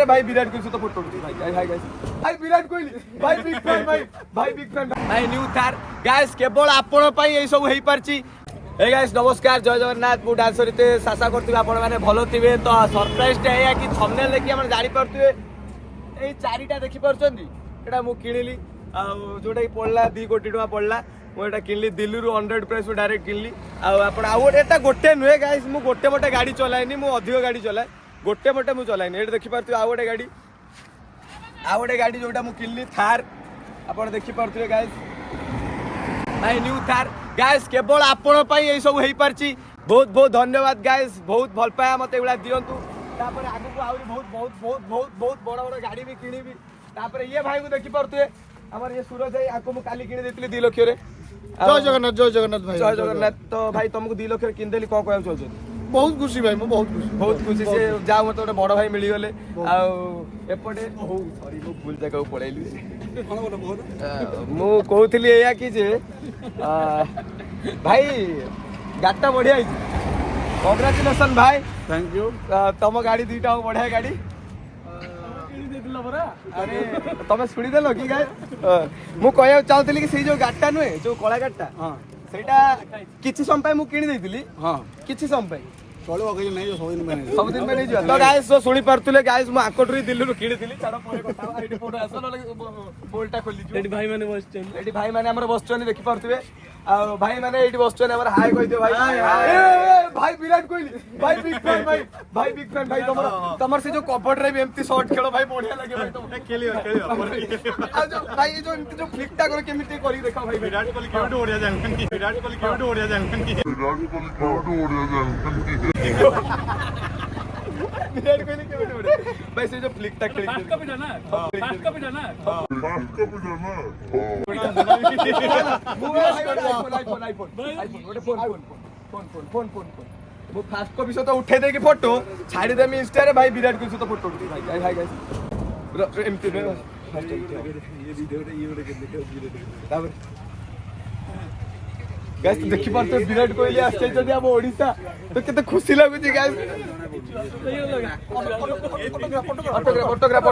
रे भाई विराट कोहली तो फोटो उठी भाई भाई गाइस भाई विराट कोहली भाई बिग फैन भाई बिग फैन भाई न्यू थार गाइस केवल आपण पई ए सब हेई परची। हे गाइस नमस्कार जय जगन्नाथ मु डांसर रितेश आशा करथि आपण माने भलो थिबे। तो सरप्राइज टे है कि थंबनेल देखि हमन जानि परथुए ए चारिटा देखि परछंदी एटा मु किनिली आ जोटा कि पड़ला 2 कोटी टका पड़ला मु एटा किनली दिल्ली रु 100 प्राइस में डायरेक्ट किनली एटा गोटे नुहे गाइस मु गोटे मोटे गाड़ी चलाइनी मु अधिक गाड़ी चलाए गोटे मोटे मु चलाइनी एटा देखि परथु आ गोटे गाड़ी जोटा मु किनली थार आपण देखि परथुए गाइस भाई न्यू थार गाइस केवल आपण पई ए सब हेई परची। बहुत बहुत धन्यवाद गाइस बहुत भल पाया मते एला दियंतु तापर आगु को आउरी बहुत बहुत बहुत बहुत बहुत बड़ बड़ गाड़ी भी किनिबी। तापर ये भाई को देखि परथुए हमर ये सूरज भाई आको मु काली किनि देतली 2 लाख रे। जय जगन्नाथ भाई जय जगन्नाथ। तो भाई तुमको 2 लाख रे किन देली को कहउ चलछ? बहुत खुशी भाई मु बहुत खुशी से जाओ मते बड़ भाई मिली गले आ एपटे ओ सॉरी मु भूल जगह पळैली मु कहउथली एया कि जे भाई गाटा बढ़िया कंग्रेचुलेशन भाई थैंक यू। तुम गाड़ी 2टा बढ़िया गाड़ी अरे तुम शुणी देल कि गाय मु कह चाहूली कि जो गाड़टा नुहे जो कला गाड़टा सेटा किछि समय मु किनि देइतिली हां किछि समय चलो अगे नहीं जो सब दिन में नहीं जो तो गाइस जो सुनी परतुले गाइस मु आकोटरी दिल्ली रु किनि दिली छाड़ परे कथा एटी फोटो आसो बोलटा खोली जो एटी भाई माने हमर बसचनी देखि परतुबे आ भाई माने एटी बसचनी हमर हाय कहि दियो भाई ए भाई विराट कोहली भाई बिग फैन भाई तमर से जो कबड्डी रे भी एमती शॉट खेलो भाई बढ़िया लागे भाई तुम खेलियो आ जो भाई जो एमती जो फ्लिकटा करे केमिति करी देखा भाई विराट कोहली केउटो ओडिया जांगनी विराट कोहली के वीडियो भाई से जो फ्लिक टक क्लिक फास्ट कभी जाना फोन वो फास्ट कॉपी से तो उठे दे के फोटो छाड़ी दे मी इंस्टा रे भाई विराट कोहली तो फोटो उठी भाई भाई गाइस एमती रे ये वीडियो देखो गाइस तो देखि पारतो विराट कोहली आछे जदी हम ओडिसा तो केते खुशी लागु छी गाइस फोटोग्राफ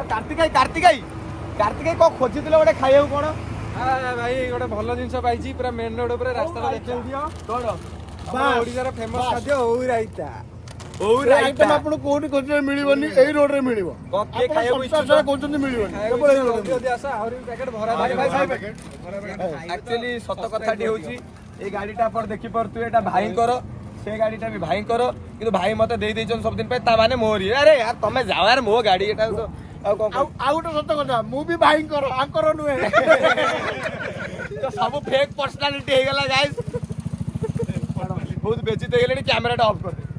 कार्तिकाई को खोजी दिले गोटे खाइयो कोन भाई गोटे भल जिनस पाइछि पूरा मेन रोड ऊपर रास्ता देखियो कोन ओडिसा रो फेमस खाद्य ओई राइता और आइटम आपन कोठी खोजले मिलिबनी एई रोड रे मिलिबो के खाइयो इच्छा कोचंदी मिलिबनी केवल एई रोड रे आसा और पैकेट भरा भाई एक्चुअली सत कथाटी होची ए गाड़ीटा पर देखि परतु एटा भाई करो से गाड़ीटा भी भाई करो किंतु भाई मते देई देछन सब दिन पे ता माने मोरी अरे यार तमे जाओ यार मो गाड़ी एटा तो आउ तो सत कथा मु भी भाई करो आकर नुहे तो सब फेक पर्सनालिटी हे गला गाइस बहुत बेचित हे गेले कैमराटा ऑफ कर दे